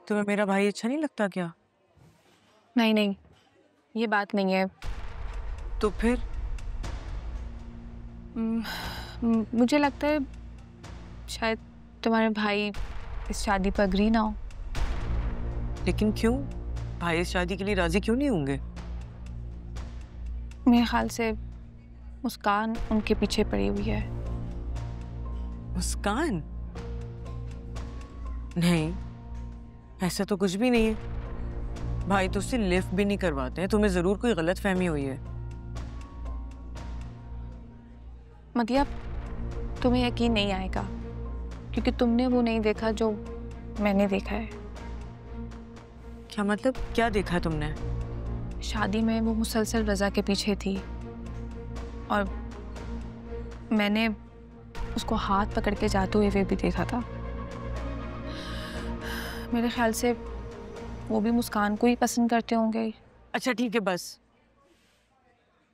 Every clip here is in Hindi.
तुम्हें मेरा भाई अच्छा नहीं लगता क्या? नहीं नहीं, ये बात नहीं है। तो फिर? मुझे लगता है शायद तुम्हारे भाई इस शादी पर अग्री ना हो। लेकिन क्यों? भाई इस शादी के लिए राजी क्यों नहीं होंगे? मेरे ख्याल से मुस्कान उनके पीछे पड़ी हुई है। मुस्कान? नहीं, ऐसा तो कुछ भी नहीं है। भाई तो उससे लिफ्ट भी नहीं करवाते हैं। तुम्हें जरूर कोई गलत फहमी हुई है। मतलब तुम्हें यकीन नहीं आएगा क्योंकि तुमने वो नहीं देखा जो मैंने देखा है। क्या मतलब? क्या देखा तुमने? शादी में वो मुसलसल रज़ा के पीछे थी और मैंने उसको हाथ पकड़ के जाते हुए भी देखा था। मेरे ख्याल से वो भी मुस्कान को ही पसंद करते होंगे। अच्छा ठीक है, बस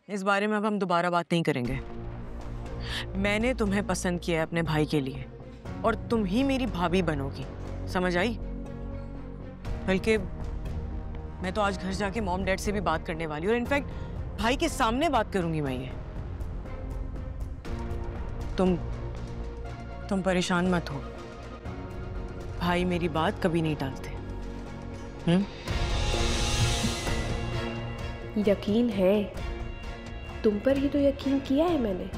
इस बारे में अब हम दोबारा बात नहीं करेंगे। मैंने तुम्हें पसंद किया है अपने भाई के लिए और तुम ही मेरी भाभी बनोगी, समझ आई? बल्कि मैं तो आज घर जाके मॉम डैड से भी बात करने वाली हूँ और इनफैक्ट भाई के सामने बात करूंगी मैं ये। तुम परेशान मत हो, भाई मेरी बात कभी नहीं टालते। यकीन है, तुम पर ही तो यकीन किया है मैंने।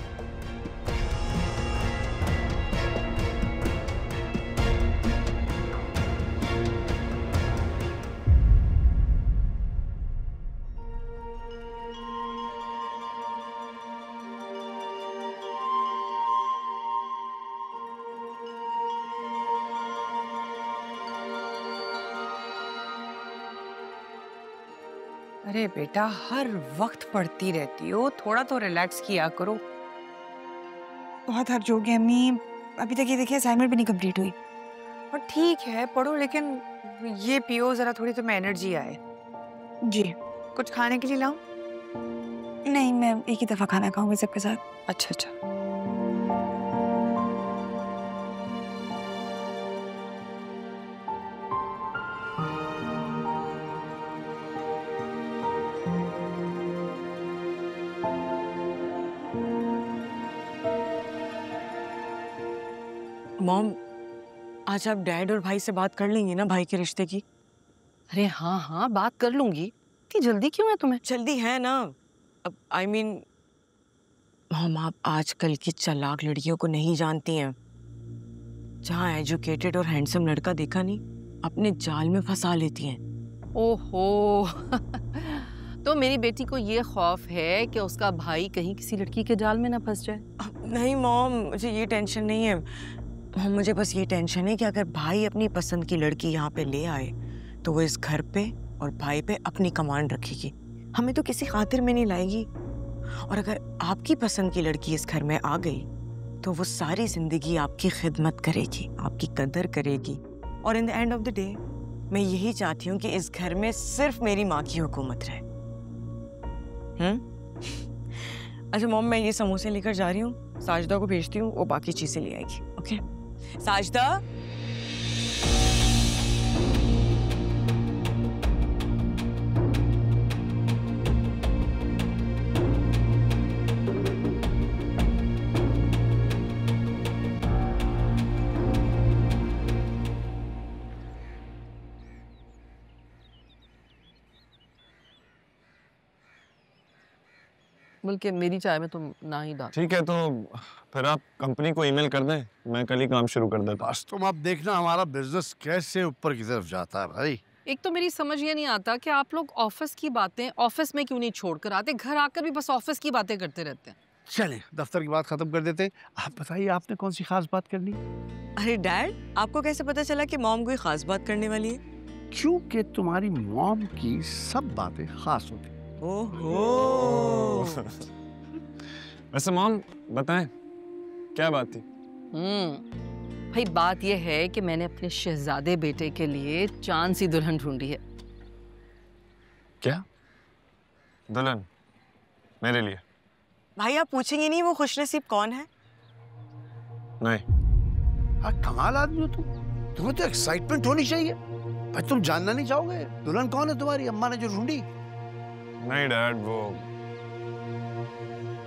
अरे बेटा, हर वक्त पढ़ती रहती हो, थोड़ा तो रिलैक्स किया करो। बहुत हर्ज हो गया अम्मी। अभी तक ये देखिए असाइनमेंट भी नहीं कंप्लीट हुई। और ठीक है, पढ़ो, लेकिन ये पियो जरा, थोड़ी तो मैं एनर्जी आए। जी। कुछ खाने के लिए लाऊं? नहीं, मैं एक ही दफा खाना खाऊंगी सबके साथ। अच्छा अच्छा। मॉम, आज आप डैड और भाई से बात कर लेंगी ना भाई के रिश्ते की? अरे हाँ हाँ, बात कर लूंगी। इतनी जल्दी क्यों है तुम्हें? जल्दी है ना। अब आई मीन मॉम, आप आजकल की चालाक लड़कियों को नहीं जानती हैं। जहाँ एजुकेटेड और हैंडसम लड़का देखा नहीं, अपने जाल में फंसा लेती हैं। ओहो तो मेरी बेटी को ये खौफ है कि उसका भाई कहीं किसी लड़की के जाल में ना फंस जाए। नहीं मॉम, मुझे ये टेंशन नहीं है। मॉम, मुझे बस ये टेंशन है कि अगर भाई अपनी पसंद की लड़की यहाँ पे ले आए तो वो इस घर पे और भाई पे अपनी कमांड रखेगी, हमें तो किसी खातिर में नहीं लाएगी। और अगर आपकी पसंद की लड़की इस घर में आ गई तो वो सारी जिंदगी आपकी खिदमत करेगी, आपकी कदर करेगी। और in the end of the day मैं यही चाहती हूँ कि इस घर में सिर्फ मेरी माँ की हुकूमत रहे। अच्छा मॉम, मैं ये समोसे लेकर जा रही हूँ, साजिदा को भेजती हूँ, वो बाकी चीजें ले आएगी। ओके साजिदा? बल्कि मेरी चाय में तुम ना ही डाल। ठीक है, तो फिर आप कंपनी को ईमेल कर दें, मैं कल ही काम शुरू कर देता हूँ। बस तुम अब देखना हमारा बिजनेस कैसे ऊपर की तरफ जाता है भाई। एक तो मेरी समझ ये नहीं आता कि आप लोग ऑफिस की बातें ऑफिस में क्यों नहीं छोड़कर आते, घर आकर भी बस ऑफिस की बातें करते रहते हैं। चलें दफ्तर की बात खत्म कर देते हैं। आप बताइए, आपने कौन सी खास बात करनी? अरे डैड, आपको कैसे पता चला कि मॉम कोई खास बात करने वाली है? क्योंकि तुम्हारी मॉम की सब बातें खास होती। ओहो। वैसे मॉम बताएं, क्या बात थी? भाई बात यह है कि मैंने अपने शहजादे बेटे के लिए चांद सी दुल्हन ढूंढी है। क्या दुल्हन? मेरे लिए? भाई आप पूछेंगे नहीं वो खुशनसीब कौन है? नहीं। हाँ, कमाल आदमी हो तुम। तुम्हें तो एक्साइटमेंट होनी चाहिए। भाई तुम जानना नहीं चाहोगे दुल्हन कौन है तुम्हारी अम्मा ने जो ढूंढी? नहीं डैड, वो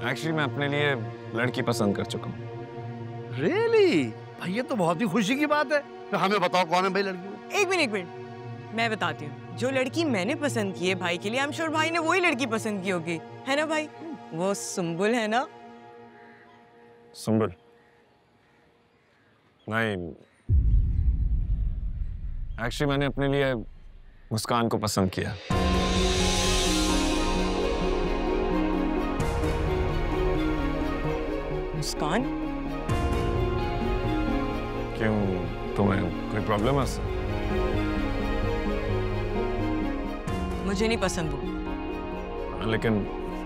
एक्चुअली मैं अपने लिए लड़की पसंद कर चुका हूँ। रियली? भाई ये तो बहुत ही खुशी की बात है। तो हमें बताओ कौन है भाई लड़की वो? एक मिनट मैं बताती हूँ। जो लड़की मैंने पसंद की है भाई के लिए, आई एम श्योर भाई ने वही लड़की पसंद की होगी, है ना भाई? वो सुंबुल है ना? सुंबुल? नहीं, एक्चुअली मैंने अपने लिए मुस्कान को पसंद किया। मुस्कान? क्यों, तुम्हें कोई प्रॉब्लम है उससे? मुझे नहीं पसंद वो। लेकिन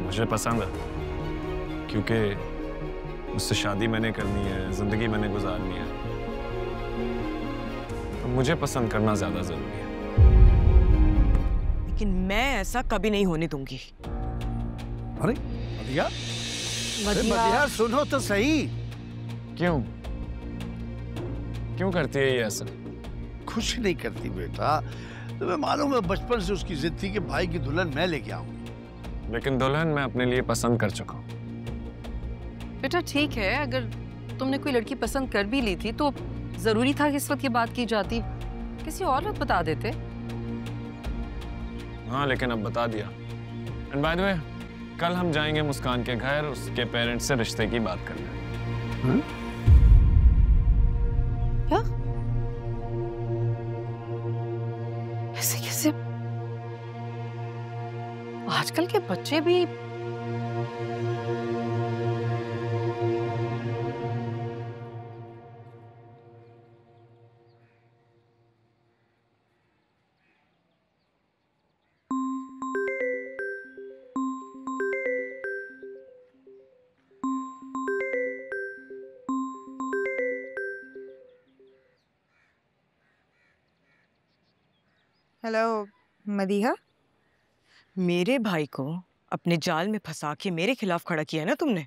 मुझे पसंद है, क्योंकि उससे शादी मैंने करनी है, जिंदगी मैंने गुजारनी है, तो मुझे पसंद करना ज्यादा जरूरी है। लेकिन मैं ऐसा कभी नहीं होने दूंगी। अरे मदिया, मदिया सुनो तो सही। क्यों क्यों करती है ये ऐसा? खुश नहीं करती बेटा, तुम्हें मालूम है बचपन से उसकी जिद थी कि भाई की दुल्हन मैं लेके आऊंगी। लेकिन दुल्हन मैं अपने लिए पसंद कर चुका हूँ। बेटा ठीक है, अगर तुमने कोई लड़की पसंद कर भी ली थी तो जरूरी था कि इस वक्त ये बात की जाती, किसी और वक्त बता देते। हाँ लेकिन अब बता दिया। एंड बाय द वे, कल हम जाएंगे मुस्कान के घर उसके पेरेंट्स से रिश्ते की बात करने। क्या? ऐसे कैसे? आजकल के बच्चे भी हेलो मदीहा। मेरे भाई को अपने जाल में फंसा के मेरे खिलाफ खड़ा किया ना तुमने,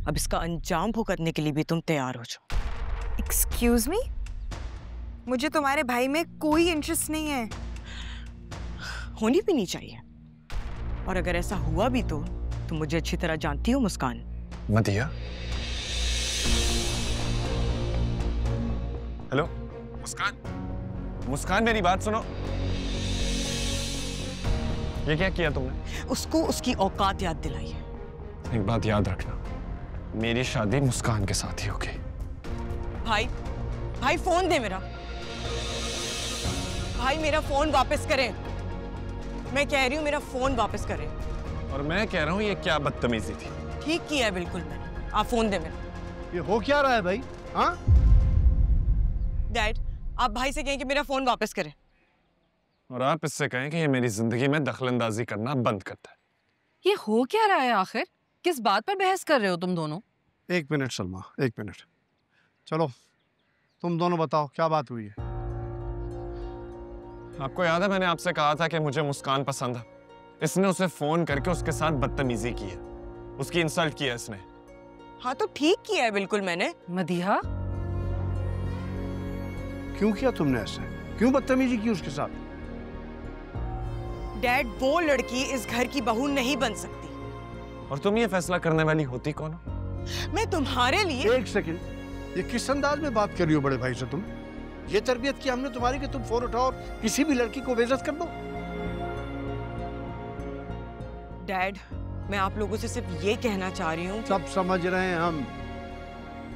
अब इसका अंजाम भुगतने के लिए भी तुम तैयार हो जाओ। एक्सक्यूज मी, मुझे तुम्हारे भाई में कोई इंटरेस्ट नहीं है। होनी भी नहीं चाहिए, और अगर ऐसा हुआ भी तो तुम मुझे अच्छी तरह जानती हो मुस्कान। मदिया, हेलो मुस्कान, मुस्कान मेरी बात सुनो। ये क्या किया तुमने? उसको उसकी औकात याद दिलाई है। एक बात याद रखना, मेरी शादी मुस्कान के साथ ही होगी। भाई, भाई फोन दे मेरा। भाई मेरा फोन वापस करें। मैं कह रही हूँ मेरा फोन वापस करें। और मैं कह रहा हूँ ये क्या बदतमीजी थी। ठीक किया है बिल्कुल मैंने। आप फोन दे मेरा। ये हो क्या रहा है भाई? हाँ डैड, आप भाई से कहें कि मेरा फोन वापस करें। और आप इससे कहें कि ये मेरी जिंदगी में दखलंदाजी करना बंद करता है। ये हो क्या रहा है आखिर? किस बात पर बहस कर रहे हो तुम दोनों? एक मिनट सलमा, एक मिनट। चलो तुम दोनों बताओ क्या बात हुई है? आपको याद है मैंने आपसे कहा था कि मुझे मुस्कान पसंद है। इसने उसे फोन करके उसके साथ बदतमीजी की है, उसकी इंसल्ट की है इसने। हाँ तो ठीक किया है बिल्कुल मैंने। मदिहा, क्यों किया तुमने ऐसे? क्यों बदतमीजी की उसके साथ? डैड, वो लड़की इस घर की बहू नहीं बन सकती। और तुम ये फैसला करने वाली होती कौन हो? मैं तुम्हारे लिए। एक सेकंड, ये किस अंदाज में बात कर रही हो बड़े भाई से तुम? ये तरबियत की हमने तुम्हारी कि तुम फोन उठाओ और किसी भी लड़की को बेइज्जत कर दो? डैड, मैं आप लोगों से सिर्फ ये कहना चाह रही हूँ। सब समझ रहे हैं हम,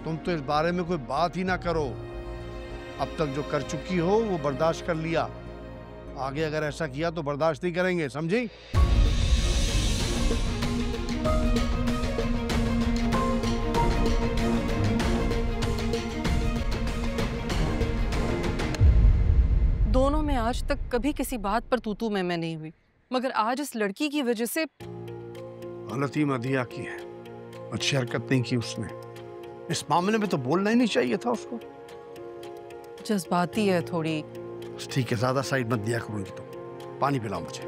तुम तो इस बारे में कोई बात ही ना करो। अब तक जो कर चुकी हो वो बर्दाश्त कर लिया, आगे अगर ऐसा किया तो बर्दाश्त नहीं करेंगे, समझी? दोनों में आज तक कभी किसी बात पर तू मैं नहीं हुई, मगर आज इस लड़की की वजह से गलती मदिया की है, अच्छी हरकत नहीं की उसने। इस मामले में तो बोलना ही नहीं चाहिए था उसको। जज्बाती है थोड़ी। ठीक है, ज्यादा साइड मत दिया करूंगी। तो पानी पिलाओ मुझे।